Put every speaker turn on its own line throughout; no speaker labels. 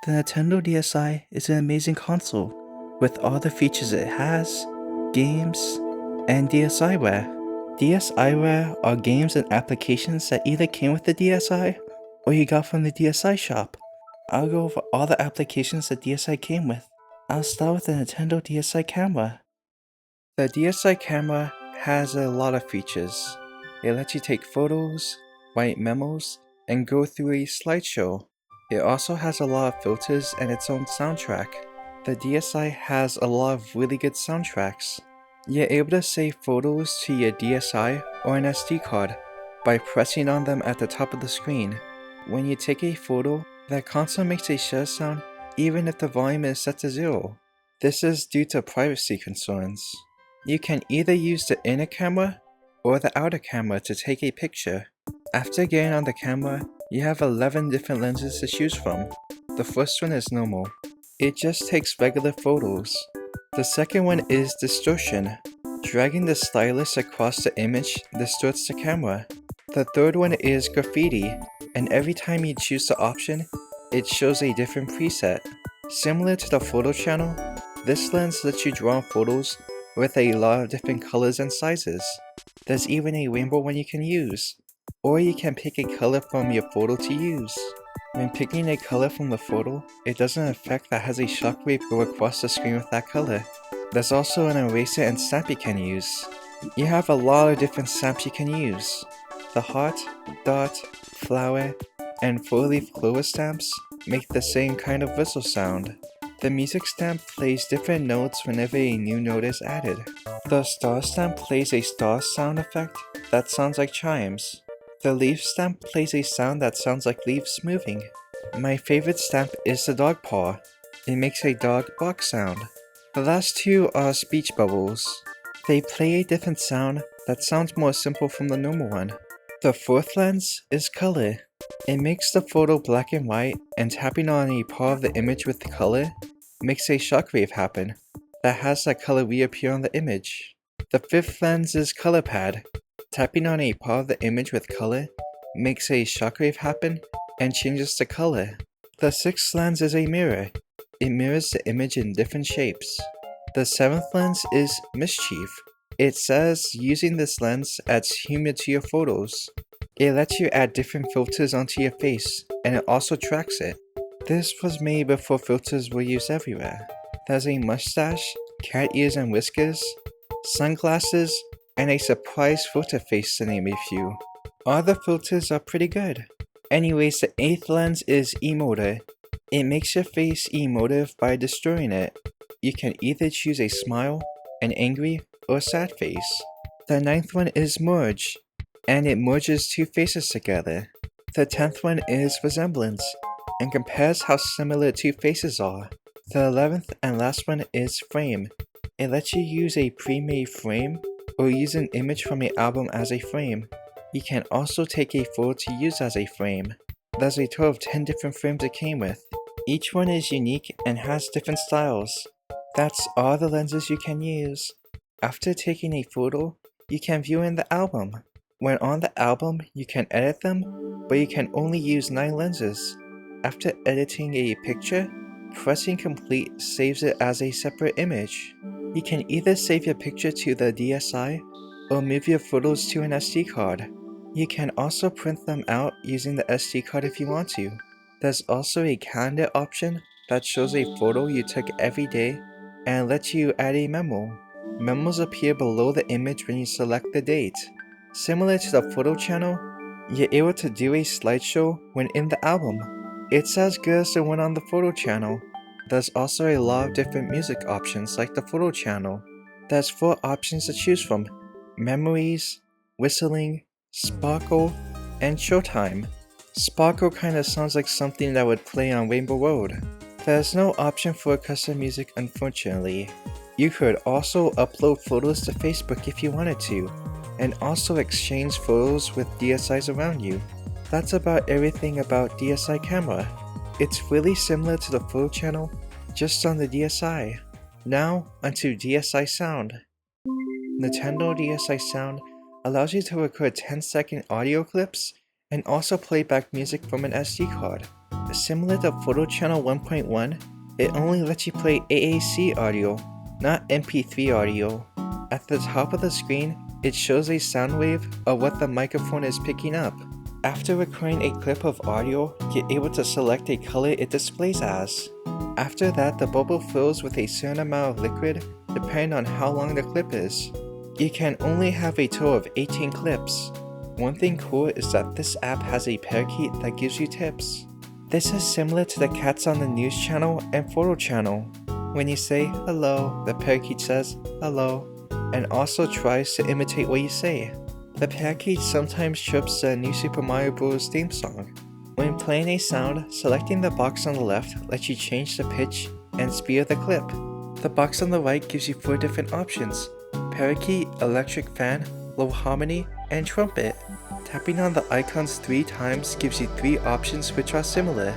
The Nintendo DSi is an amazing console with all the features it has, games, and DSiWare. DSiWare are games and applications that either came with the DSi or you got from the DSi Shop. I'll go over all the applications that DSi came with. I'll start with the Nintendo DSi Camera. The DSi Camera has a lot of features. It lets you take photos, write memos, and go through a slideshow. It also has a lot of filters and its own soundtrack. The DSi has a lot of really good soundtracks. You're able to save photos to your DSi or an SD card by pressing on them at the top of the screen. When you take a photo, the console makes a shutter sound even if the volume is set to 0. This is due to privacy concerns. You can either use the inner camera or the outer camera to take a picture. After getting on the camera, you have 11 different lenses to choose from. The first one is normal. It just takes regular photos. The second one is distortion. Dragging the stylus across the image distorts the camera. The third one is graffiti, and every time you choose the option, it shows a different preset. Similar to the photo channel, this lens lets you draw photos with a lot of different colors and sizes. There's even a rainbow one you can use. Or you can pick a color from your photo to use. When picking a color from the photo, it does an effect that has a shockwave go across the screen with that color. There's also an eraser and stamp you can use. You have a lot of different stamps you can use. The heart, dot, flower, and 4-leaf clover stamps make the same kind of whistle sound. The music stamp plays different notes whenever a new note is added. The star stamp plays a star sound effect that sounds like chimes. The leaf stamp plays a sound that sounds like leaves moving. My favorite stamp is the dog paw. It makes a dog bark sound. The last two are speech bubbles. They play a different sound that sounds more simple from the normal one. The fourth lens is color. It makes the photo black and white, and tapping on a part of the image with the color makes a shockwave happen that has that color reappear on the image. The fifth lens is color pad. Tapping on a part of the image with color makes a shockwave happen and changes the color. The sixth lens is a mirror. It mirrors the image in different shapes. The seventh lens is mischief. It says using this lens adds humor to your photos. It lets you add different filters onto your face, and it also tracks it. This was made before filters were used everywhere. There's a mustache, cat ears and whiskers, sunglasses, and a surprise filter face to name a few. All the filters are pretty good. Anyways, the eighth lens is emotive. It makes your face emotive by distorting it. You can either choose a smile, an angry, or sad face. The ninth one is merge, and it merges two faces together. The 10th one is resemblance, and compares how similar two faces are. The 11th and last one is frame. It lets you use a pre-made frame or use an image from an album as a frame. You can also take a photo to use as a frame. There's a total of 10 different frames it came with. Each one is unique and has different styles. That's all the lenses you can use. After taking a photo, you can view in the album. When on the album, you can edit them, but you can only use 9 lenses. After editing a picture, pressing complete saves it as a separate image. You can either save your picture to the DSi or move your photos to an SD card. You can also print them out using the SD card if you want to. There's also a calendar option that shows a photo you took every day and lets you add a memo. Memos appear below the image when you select the date. Similar to the photo channel, you're able to do a slideshow when in the album. It's as good as the one on the photo channel. There's also a lot of different music options like the photo channel. There's 4 options to choose from: memories, whistling, sparkle, and showtime. Sparkle kinda sounds like something that would play on Rainbow Road. There's no option for custom music, unfortunately. You could also upload photos to Facebook if you wanted to, and also exchange photos with DSIs around you. That's about everything about DSi Camera. It's really similar to the photo channel, just on the DSi. Now, onto DSi Sound. Nintendo DSi Sound allows you to record 10-second audio clips and also play back music from an SD card. Similar to Photo Channel 1.1, it only lets you play AAC audio, not MP3 audio. At the top of the screen, it shows a sound wave of what the microphone is picking up. After recording a clip of audio, you're able to select a color it displays as. After that, the bubble fills with a certain amount of liquid depending on how long the clip is. You can only have a total of 18 clips. One thing cool is that this app has a parakeet that gives you tips. This is similar to the cats on the news channel and photo channel. When you say hello, the parakeet says hello, and also tries to imitate what you say. The parakeet sometimes chirps the new Super Mario Bros. Theme song. When playing a sound, selecting the box on the left lets you change the pitch and speed of the clip. The box on the right gives you 4 different options: parakeet, electric fan, low harmony, and trumpet. Tapping on the icons 3 times gives you 3 options which are similar.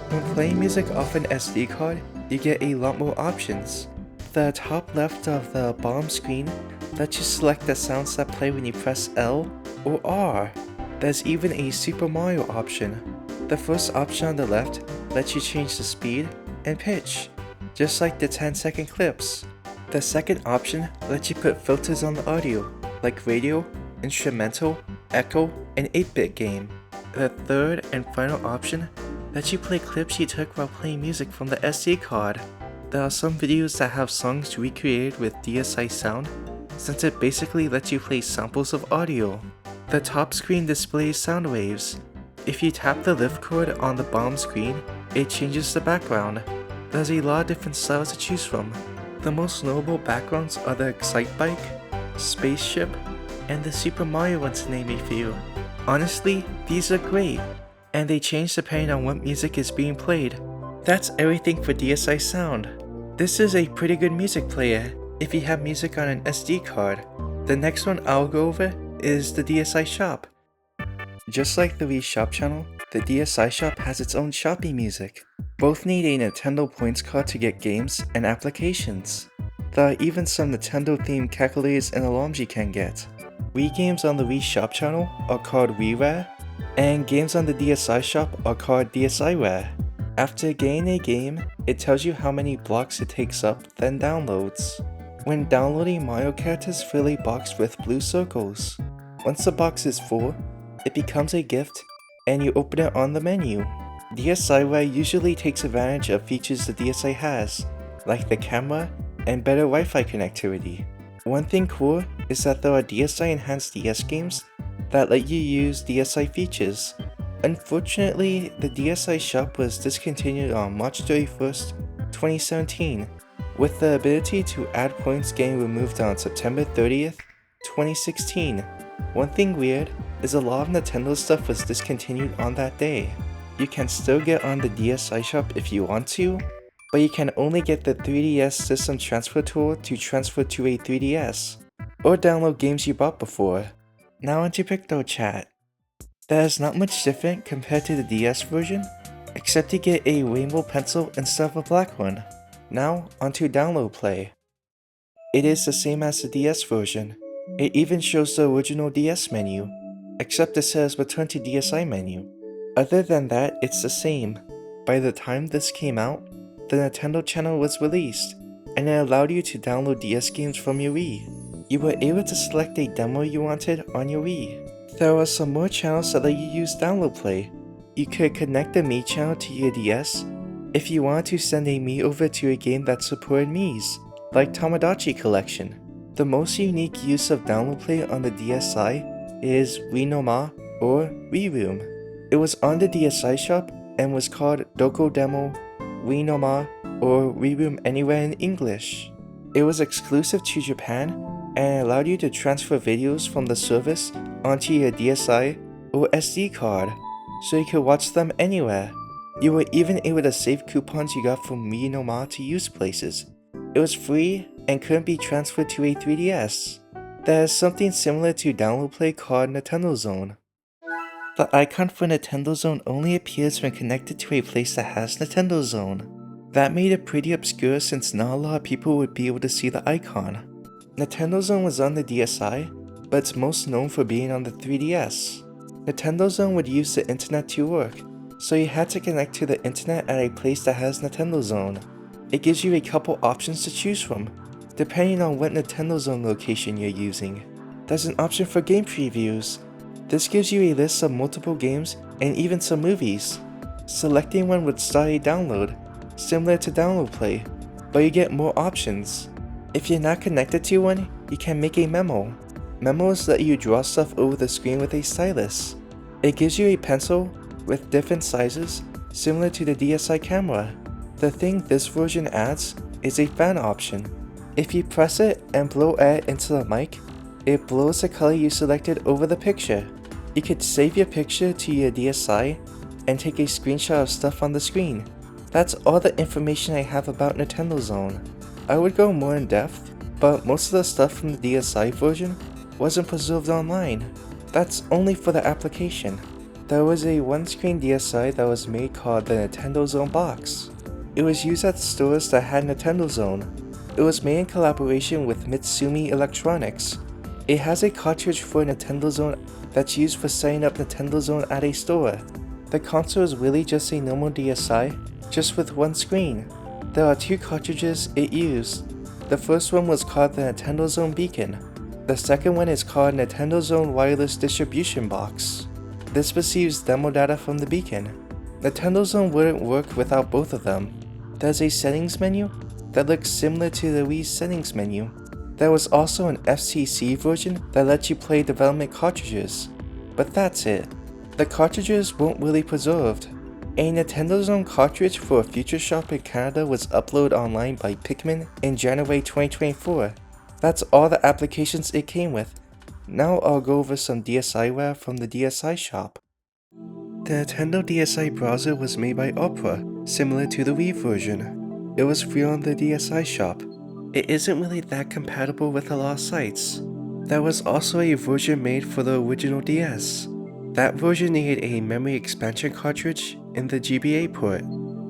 When playing music off an SD card, you get a lot more options. The top left of the bottom screen lets you select the sounds that play when you press L or R. There's even a Super Mario option. The first option on the left lets you change the speed and pitch, just like the 10-second clips. The second option lets you put filters on the audio, like radio, instrumental, echo, and 8-bit game. The third and final option lets you play clips you took while playing music from the SD card. There are some videos that have songs recreated with DSi Sound, since it basically lets you play samples of audio. The top screen displays sound waves. If you tap the lift cord on the bottom screen, it changes the background. There's a lot of different styles to choose from. The most notable backgrounds are the Excitebike, Spaceship, and the Super Mario one, to name a few. Honestly, these are great, and they change depending on what music is being played. That's everything for DSi Sound. This is a pretty good music player if you have music on an SD card. The next one I'll go over is the DSi Shop. Just like the Wii Shop channel, the DSi Shop has its own shoppy music. Both need a Nintendo points card to get games and applications. There are even some Nintendo themed calculators and alarms you can get. Wii games on the Wii Shop channel are called WiiWare, and games on the DSi Shop are called DSiWare. After getting a game, it tells you how many blocks it takes up, then downloads. When downloading, Mario characters fill a box with blue circles. Once the box is full, it becomes a gift, and you open it on the menu. DSiWare usually takes advantage of features the DSi has, like the camera and better Wi-Fi connectivity. One thing cool is that there are DSi enhanced DS games that let you use DSi features. Unfortunately, the DSi Shop was discontinued on March 31st, 2017, with the ability to add points getting removed on September 30th, 2016. One thing weird is a lot of Nintendo stuff was discontinued on that day. You can still get on the DSi Shop if you want to, but you can only get the 3DS system transfer tool to transfer to a 3DS, or download games you bought before. Now onto PictoChat. There's not much different compared to the DS version, except you get a rainbow pencil instead of a black one. Now onto download play. It is the same as the DS version. It even shows the original DS menu, except it says return to DSi menu. Other than that, it's the same. By the time this came out, the Nintendo channel was released, and it allowed you to download DS games from your Wii. You were able to select a demo you wanted on your Wii. There are some more channels that let you use download play. You could connect the Mii channel to your DS if you wanted to send a Mii over to a game that supported Miis, like Tamagotchi Collection. The most unique use of download play on the DSi is Wii no Ma or Wii Room. It was on the DSi Shop and was called Doko Demo, Wii no Ma, or Wii Room Anywhere in English. It was exclusive to Japan and allowed you to transfer videos from the service onto your DSi or SD card, so you could watch them anywhere. You were even able to save coupons you got from Wii no Ma to use places. It was free and couldn't be transferred to a 3DS. There is something similar to download play called Nintendo Zone. The icon for Nintendo Zone only appears when connected to a place that has Nintendo Zone. That made it pretty obscure since not a lot of people would be able to see the icon. Nintendo Zone was on the DSi, but it's most known for being on the 3DS. Nintendo Zone would use the internet to work, so you had to connect to the internet at a place that has Nintendo Zone. It gives you a couple options to choose from, depending on what Nintendo Zone location you're using. There's an option for game previews. This gives you a list of multiple games and even some movies. Selecting one would start a download, similar to Download Play, but you get more options. If you're not connected to one, you can make a memo. Memos let you draw stuff over the screen with a stylus. It gives you a pencil with different sizes, similar to the DSi Camera. The thing this version adds is a fan option. If you press it and blow air into the mic, it blows the color you selected over the picture. You could save your picture to your DSi and take a screenshot of stuff on the screen. That's all the information I have about Nintendo Zone. I would go more in depth, but most of the stuff from the DSi version wasn't preserved online. That's only for the application. There was a one-screen DSi that was made called the Nintendo Zone box. It was used at stores that had Nintendo Zone. It was made in collaboration with Mitsumi Electronics. It has a cartridge for Nintendo Zone that's used for setting up Nintendo Zone at a store. The console is really just a normal DSi, just with one screen. There are two cartridges it used. The first one was called the Nintendo Zone Beacon. The second one is called Nintendo Zone Wireless Distribution Box. This receives demo data from the beacon. Nintendo Zone wouldn't work without both of them. There's a settings menu that looks similar to the Wii's settings menu. There was also an FCC version that lets you play development cartridges. But that's it. The cartridges weren't really preserved. A Nintendo Zone cartridge for a Future Shop in Canada was uploaded online by Pikmin in January 2024. That's all the applications it came with. Now I'll go over some DSiWare from the DSi Shop. The Nintendo DSi Browser was made by Opera, similar to the Wii version. It was free on the DSi Shop. It isn't really that compatible with a lot of sites. There was also a version made for the original DS. That version needed a memory expansion cartridge in the GBA port.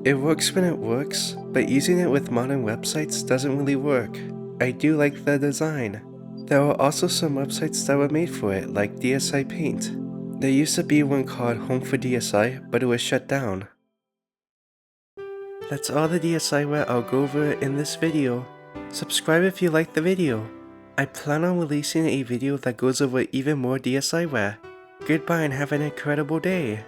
It works when it works, but using it with modern websites doesn't really work. I do like the design. There were also some websites that were made for it, like DSi Paint. There used to be one called Home for DSi, but it was shut down. That's all the DSiWare I'll go over in this video. Subscribe if you liked the video. I plan on releasing a video that goes over even more DSiWare. Goodbye and have an incredible day.